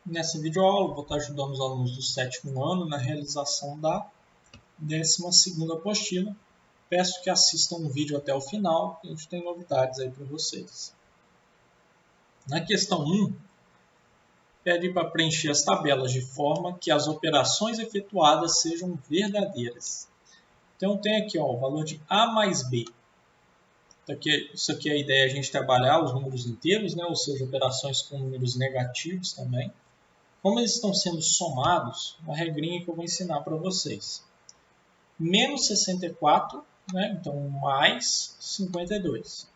Nessa videoaula, vou estar ajudando os alunos do 7º ano na realização da 12ª apostila. Peço que assistam o vídeo até o final, que a gente tem novidades aí para vocês. Na questão 1, pede para preencher as tabelas de forma que as operações efetuadas sejam verdadeiras. Então, tem aqui o valor de A mais B. Isso aqui é a ideia, a gente trabalhar os números inteiros, ou seja, operações com números negativos também. Como eles estão sendo somados, uma regrinha que eu vou ensinar para vocês. Menos 64, então mais 52.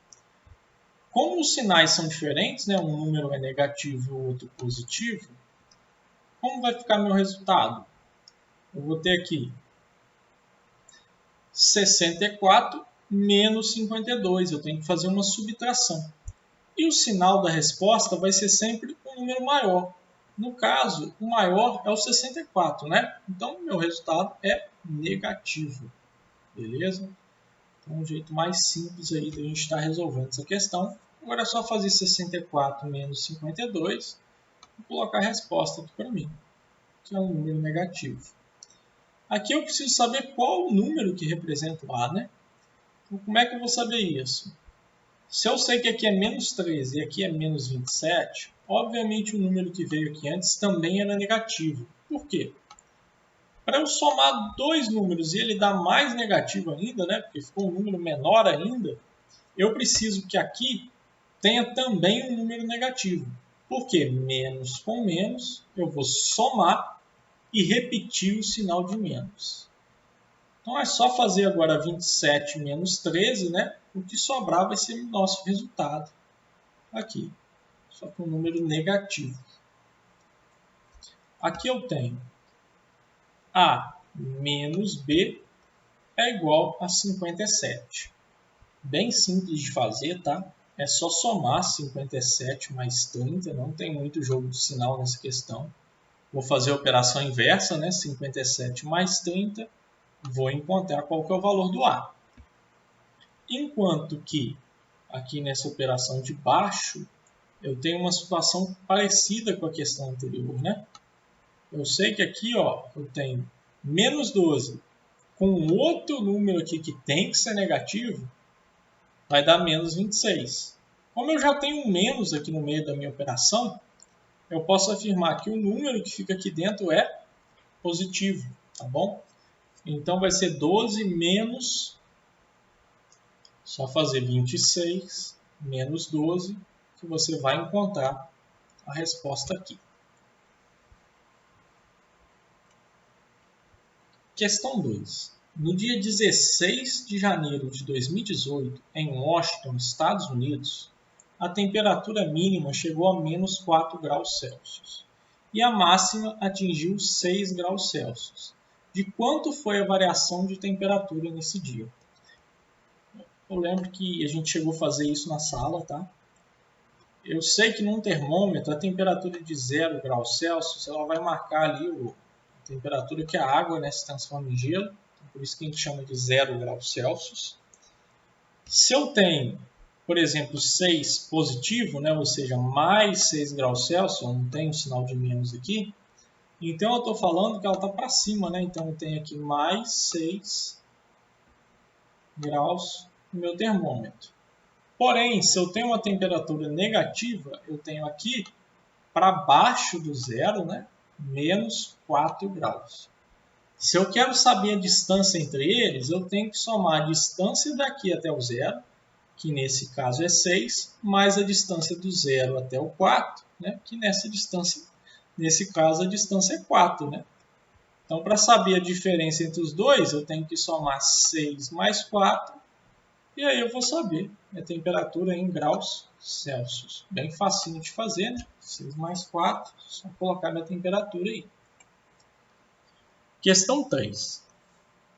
Como os sinais são diferentes, um número é negativo e o outro positivo, como vai ficar meu resultado? Eu vou ter aqui 64 menos 52, eu tenho que fazer uma subtração. E o sinal da resposta vai ser sempre um número maior. No caso, o maior é o 64, Então, meu resultado é negativo, beleza? Então, um jeito mais simples aí de a gente estar resolvendo essa questão. Agora é só fazer 64 menos 52 e colocar a resposta aqui para mim, que é um número negativo. Aqui eu preciso saber qual o número que representa o A, Então, como é que eu vou saber isso? Se eu sei que aqui é menos 13 e aqui é menos 27, obviamente o número que veio aqui antes também era negativo. Por quê? Para eu somar dois números e ele dar mais negativo ainda, porque ficou um número menor ainda, eu preciso que aqui tenha também um número negativo. Por quê? Menos com menos, eu vou somar e repetir o sinal de menos. Então é só fazer agora 27 menos 13, O que sobrar vai ser o nosso resultado aqui, só com um número negativo. Aqui eu tenho A menos B é igual a 57. Bem simples de fazer, tá? É só somar 57 mais 30, não tem muito jogo de sinal nessa questão. Vou fazer a operação inversa, 57 mais 30, vou encontrar qual que é o valor do A. Enquanto que aqui nessa operação de baixo, eu tenho uma situação parecida com a questão anterior, Eu sei que aqui, eu tenho menos 12 com outro número aqui que tem que ser negativo, vai dar menos 26. Como eu já tenho um menos aqui no meio da minha operação, eu posso afirmar que o número que fica aqui dentro é positivo, tá bom? Então vai ser 12 menos, só fazer 26 menos 12, que você vai encontrar a resposta aqui. Questão 2. No dia 16 de janeiro de 2018, em Washington, Estados Unidos, a temperatura mínima chegou a menos 4 graus Celsius e a máxima atingiu 6 graus Celsius. De quanto foi a variação de temperatura nesse dia? Eu lembro que a gente chegou a fazer isso na sala, tá? Eu sei que num termômetro a temperatura de 0 graus Celsius ela vai marcar ali a temperatura que a água se transforma em gelo, então, por isso que a gente chama de 0 graus Celsius. Se eu tenho, por exemplo, 6 positivo, ou seja, mais 6 graus Celsius, eu não tenho um sinal de menos aqui, então eu estou falando que ela está para cima, então eu tenho aqui mais 6 graus no meu termômetro. Porém, se eu tenho uma temperatura negativa, eu tenho aqui para baixo do zero, menos 4 graus. Se eu quero saber a distância entre eles, eu tenho que somar a distância daqui até o zero, que nesse caso é 6, mais a distância do zero até o 4, que nesse caso a distância é 4. Então, para saber a diferença entre os dois, eu tenho que somar 6 mais 4, e aí eu vou saber a temperatura em graus Celsius. Bem facinho de fazer, 6 mais 4, só colocar minha temperatura aí. Questão 3.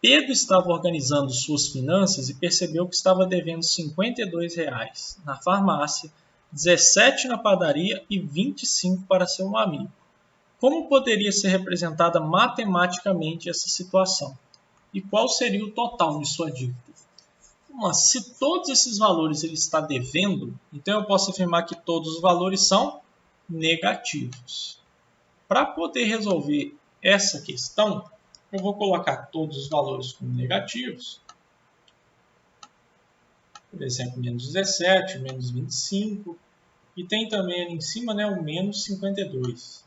Pedro estava organizando suas finanças e percebeu que estava devendo R$ 52 na farmácia, 17 na padaria e 25 para seu amigo. Como poderia ser representada matematicamente essa situação? E qual seria o total de sua dívida? Mas se todos esses valores ele está devendo, então eu posso afirmar que todos os valores são negativos. Para poder resolver essa questão, eu vou colocar todos os valores como negativos. Por exemplo, menos 17, menos 25. E tem também ali em cima, né, o menos 52.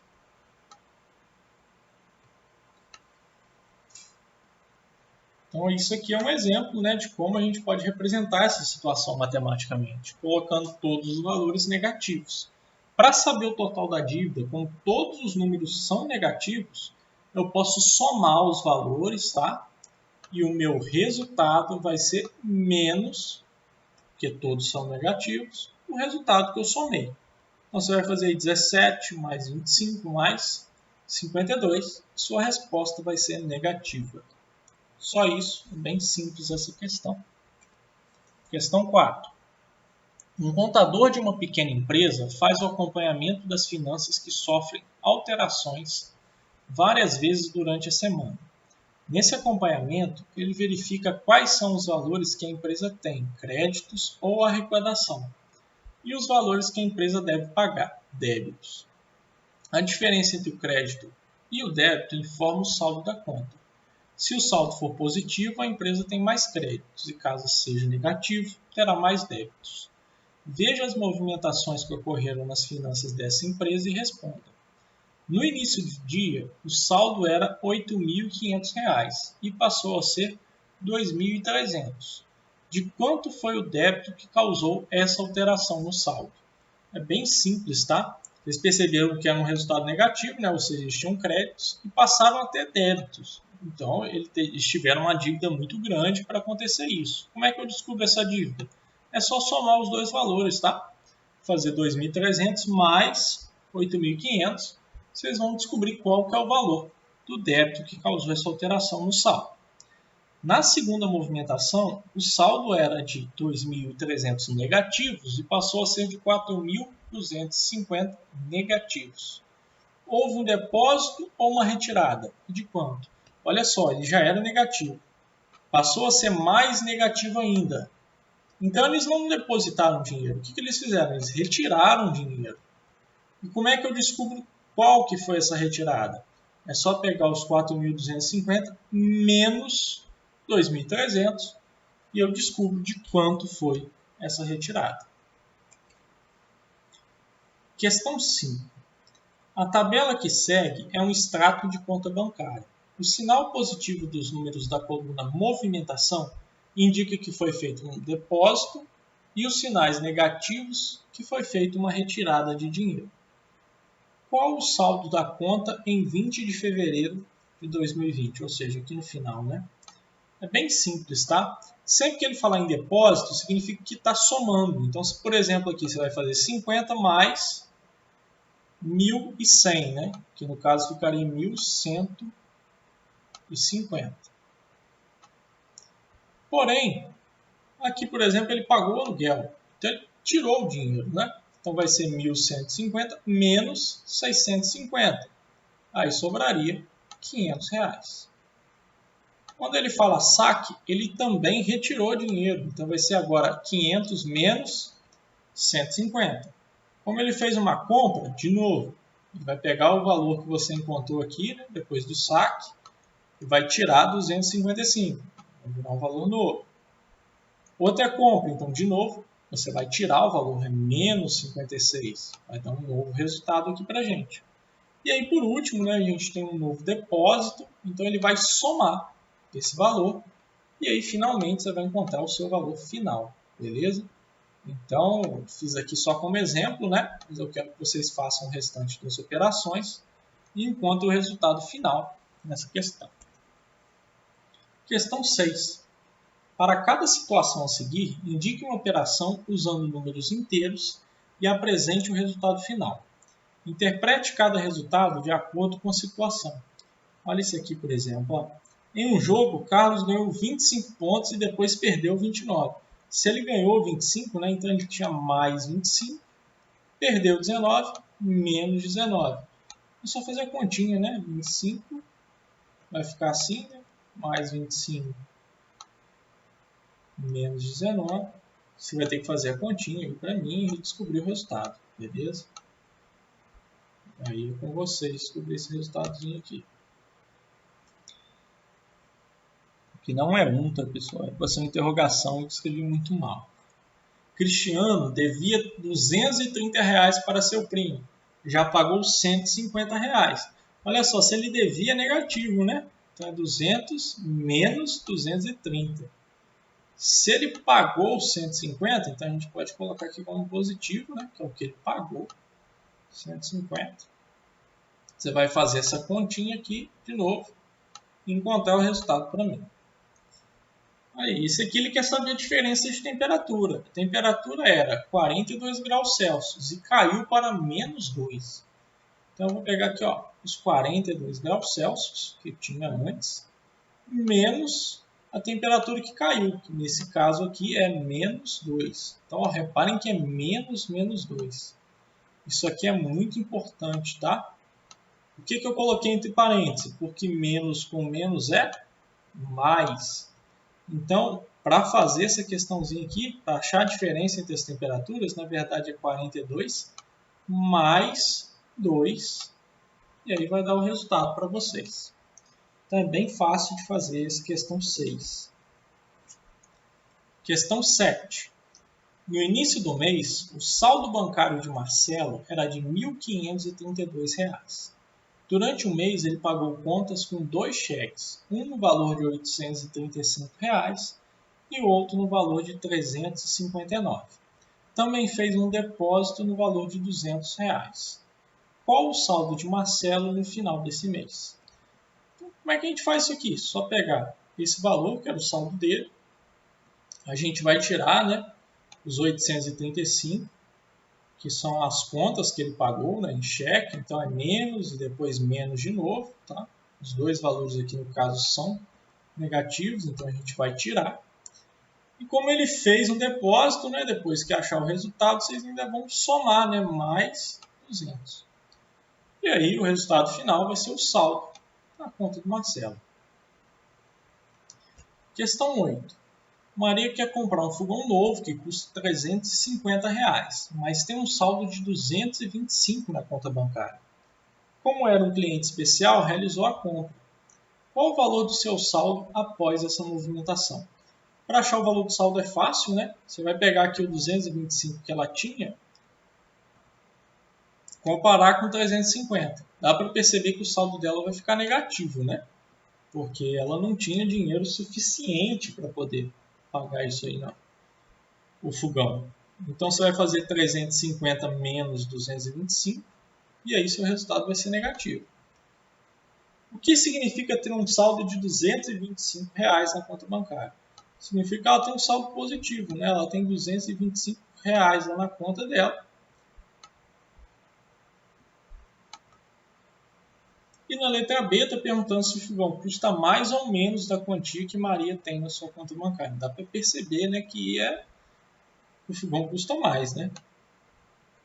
Então, isso aqui é um exemplo, né, de como a gente pode representar essa situação matematicamente, colocando todos os valores negativos. Para saber o total da dívida, como todos os números são negativos, eu posso somar os valores, tá? E o meu resultado vai ser menos, porque todos são negativos, o resultado que eu somei. Então, você vai fazer 17 mais 25 mais 52, sua resposta vai ser negativa. Só isso, é bem simples essa questão. Questão 4. Um contador de uma pequena empresa faz o acompanhamento das finanças que sofrem alterações várias vezes durante a semana. Nesse acompanhamento, ele verifica quais são os valores que a empresa tem, créditos ou arrecadação, e os valores que a empresa deve pagar, débitos. A diferença entre o crédito e o débito informa o saldo da conta. Se o saldo for positivo, a empresa tem mais créditos e, caso seja negativo, terá mais débitos. Veja as movimentações que ocorreram nas finanças dessa empresa e responda. No início do dia, o saldo era R$ 8.500 e passou a ser R$ 2.300. De quanto foi o débito que causou essa alteração no saldo? É bem simples, tá? Eles perceberam que era um resultado negativo, né? Ou seja, eles tinham créditos e passaram a ter débitos. Então, eles tiveram uma dívida muito grande para acontecer isso. Como é que eu descubro essa dívida? É só somar os dois valores, tá? Fazer 2.300 mais 8.500. Vocês vão descobrir qual que é o valor do débito que causou essa alteração no saldo. Na segunda movimentação, o saldo era de 2.300 negativos e passou a ser de 4.250 negativos. Houve um depósito ou uma retirada? E de quanto? Olha só, ele já era negativo. Passou a ser mais negativo ainda. Então, eles não depositaram dinheiro. O que eles fizeram? Eles retiraram dinheiro. E como é que eu descubro qual que foi essa retirada? É só pegar os 4.250 menos 2.300 e eu descubro de quanto foi essa retirada. Questão 5. A tabela que segue é um extrato de conta bancária. O sinal positivo dos números da coluna movimentação indica que foi feito um depósito e os sinais negativos que foi feita uma retirada de dinheiro. Qual o saldo da conta em 20 de fevereiro de 2020? Ou seja, aqui no final, né? É bem simples, tá? Sempre que ele falar em depósito, significa que está somando. Então, se, por exemplo, aqui você vai fazer 50 mais 1.100, né? Que no caso ficaria 1.150. Porém, aqui, por exemplo, ele pagou o aluguel. Então, ele tirou o dinheiro, né? Então, vai ser 1.150 menos 650. Aí sobraria R$500. Quando ele fala saque, ele também retirou dinheiro. Então, vai ser agora 500 menos 150. Como ele fez uma compra, de novo, ele vai pegar o valor que você encontrou aqui, né, depois do saque, e vai tirar 255. Vai virar um valor novo. Outra compra, então, de novo, você vai tirar o valor, é menos 56. Vai dar um novo resultado aqui para a gente. E aí, por último, né, a gente tem um novo depósito, então ele vai somar esse valor, e aí finalmente você vai encontrar o seu valor final, beleza? Então, fiz aqui só como exemplo, né? Mas eu quero que vocês façam o restante das operações e encontrem o resultado final nessa questão. Questão 6. Para cada situação a seguir, indique uma operação usando números inteiros e apresente o resultado final. Interprete cada resultado de acordo com a situação. Olha esse aqui, por exemplo. Ó. Em um jogo, Carlos ganhou 25 pontos e depois perdeu 29. Se ele ganhou 25, né, então ele tinha mais 25, perdeu 19, menos 19. É só fazer a continha, né? 25 vai ficar assim, né? Mais 25, menos 19. Você vai ter que fazer a continha aí para mim e descobrir o resultado, beleza? Aí é com vocês descobrir esse resultadozinho aqui. Que não é 1, tá, pessoal? É para ser uma interrogação que escrevi muito mal. Cristiano devia R$230 para seu primo. Já pagou R$150. Olha só, se ele devia é negativo, né? Então é 200 menos 230. Se ele pagou 150, então a gente pode colocar aqui como positivo, né? Que é o que ele pagou, 150. Você vai fazer essa continha aqui de novo e encontrar o resultado para mim. Aí, isso aqui ele quer saber a diferença de temperatura. A temperatura era 42 graus Celsius e caiu para menos 2. Então eu vou pegar aqui ó, os 42 graus Celsius que tinha antes, menos a temperatura que caiu, que nesse caso aqui é menos 2. Então ó, reparem que é menos 2. Isso aqui é muito importante, tá? O que eu coloquei entre parênteses? Porque menos com menos é mais. Então, para fazer essa questãozinha aqui, para achar a diferença entre as temperaturas, na verdade é 42 mais 2, e aí vai dar o resultado para vocês. Então, é bem fácil de fazer essa questão 6. Questão 7. No início do mês, o saldo bancário de Marcelo era de R$ 1.532. Durante o mês, ele pagou contas com 2 cheques, um no valor de R$ 835 e o outro no valor de R$ 359. Também fez um depósito no valor de R$ 200. Qual o saldo de Marcelo no final desse mês? Então, como é que a gente faz isso aqui? Só pegar esse valor, que era o saldo dele, a gente vai tirar, né, os 835, que são as contas que ele pagou, né, em cheque, então é menos e depois menos de novo, tá? Os dois valores aqui no caso são negativos, então a gente vai tirar. E como ele fez um depósito, né, depois que achar o resultado, vocês ainda vão somar, né, mais 200. E aí o resultado final vai ser o saldo na conta do Marcelo. Questão 8. Maria quer comprar um fogão novo que custa R$ 350, mas tem um saldo de 225 na conta bancária. Como era um cliente especial, realizou a compra. Qual o valor do seu saldo após essa movimentação? Para achar o valor do saldo é fácil, né? Você vai pegar aqui o 225 que ela tinha, comparar com 350. Dá para perceber que o saldo dela vai ficar negativo, né? Porque ela não tinha dinheiro suficiente para poder pagar isso aí, não. O fogão. Então você vai fazer 350 menos 225 e aí seu resultado vai ser negativo. O que significa ter um saldo de R$ 225 na conta bancária? Significa que ela tem um saldo positivo, né? Ela tem R$ 225 lá na conta dela. E na letra B está perguntando se o fogão custa mais ou menos da quantia que Maria tem na sua conta bancária. Dá para perceber, né, que o fogão custa mais, né?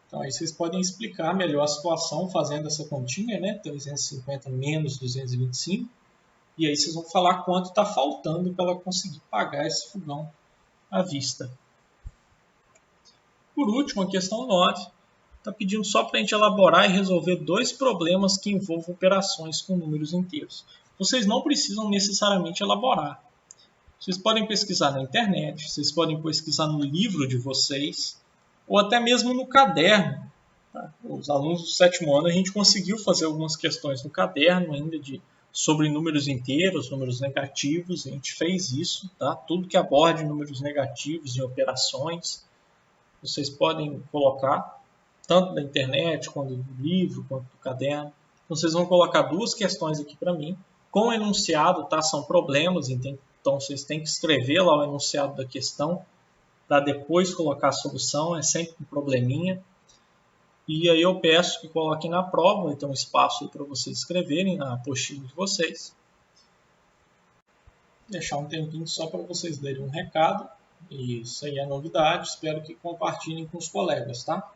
Então aí vocês podem explicar melhor a situação fazendo essa continha, né? 350 menos 225. E aí vocês vão falar quanto está faltando para ela conseguir pagar esse fogão à vista. Por último, a questão 9 está pedindo só para a gente elaborar e resolver dois problemas que envolvam operações com números inteiros. Vocês não precisam necessariamente elaborar. Vocês podem pesquisar na internet, vocês podem pesquisar no livro de vocês, ou até mesmo no caderno. Tá? Os alunos do 7º ano, a gente conseguiu fazer algumas questões no caderno ainda sobre números inteiros, números negativos, a gente fez isso, tá? Tudo que aborde números negativos em operações, vocês podem colocar, tanto da internet, quanto do livro, quanto do caderno. Então, vocês vão colocar duas questões aqui para mim, com enunciado, tá? São problemas, então vocês têm que escrever lá o enunciado da questão, para depois colocar a solução, é sempre um probleminha. E aí eu peço que coloquem na prova, vai ter um espaço para vocês escreverem na apostila de vocês. Deixar um tempinho só para vocês lerem um recado. Isso aí é novidade, espero que compartilhem com os colegas, tá?